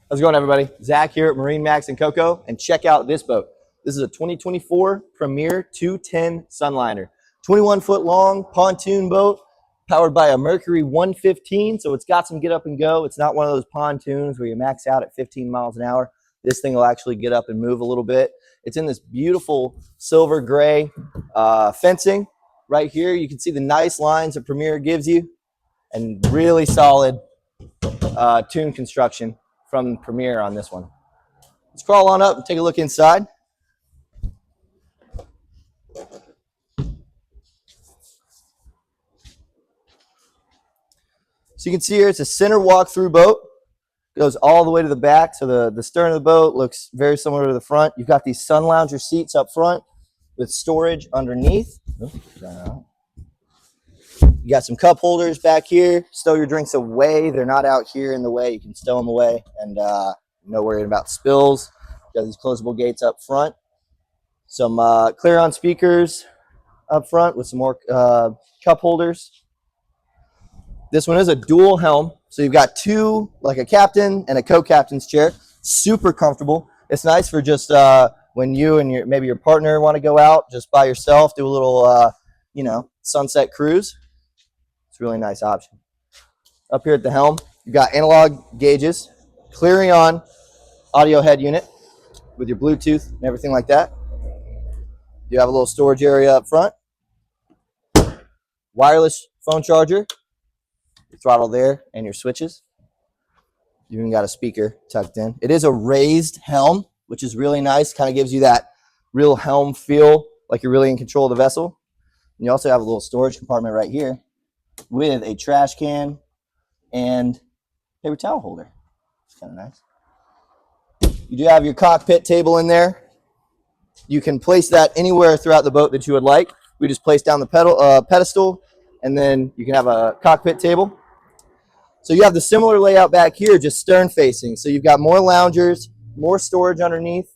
How's it going, everybody? Zach here at MarineMax Cocoa, and check out this boat. This is a 2024 Premier 210 Sunliner. 21-foot long pontoon boat, powered by a Mercury 115, so it's got some get up and go. It's not one of those pontoons where you max out at 15 miles an hour. This thing will actually get up and move a little bit. It's in this beautiful silver gray fencing. Right here, you can see the nice lines that Premier gives you, and really solid tune construction from Premier on this one. Let's crawl on up and take a look inside. So you can see here it's a center walk-through boat. Goes all the way to the back, so the stern of the boat looks very similar to the front. You've got these sun lounger seats up front with storage underneath. You got some cup holders back here. Stow your drinks away. They're not out here in the way. You can stow them away, and no worrying about spills. You got these closable gates up front. Some clear-on speakers up front with some more cup holders. This one is a dual helm, so you've got two, like a captain and a co-captain's chair. Super comfortable. It's nice for just when you and maybe your partner want to go out just by yourself, do a little sunset cruise. It's a really nice option. Up here at the helm, you've got analog gauges, clearing on audio head unit with your Bluetooth and everything like that. You have a little storage area up front. Wireless phone charger, your throttle there, and your switches. You even got a speaker tucked in. It is a raised helm, which is really nice. Kind of gives you that real helm feel, like you're really in control of the vessel. And you also have a little storage compartment right here with a trash can and paper towel holder. It's kind of nice. You do have your cockpit table in there. You can place that anywhere throughout the boat that you would like. We just place down the pedestal, and then you can have a cockpit table. So you have the similar layout back here, just stern facing. So you've got more loungers, more storage underneath,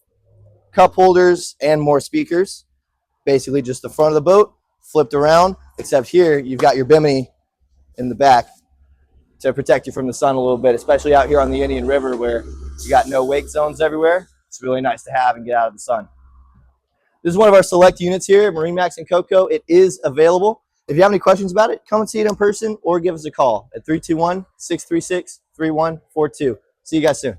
cup holders, and more speakers. Basically just the front of the boat flipped around, except here you've got your bimini in the back to protect you from the sun a little bit, especially out here on the Indian River where you got no wake zones everywhere. It's really nice to have and get out of the sun. This is one of our select units here at MarineMax Cocoa. It is available. If you have any questions about it, come and see it in person or give us a call at 321-636-3142. See you guys soon.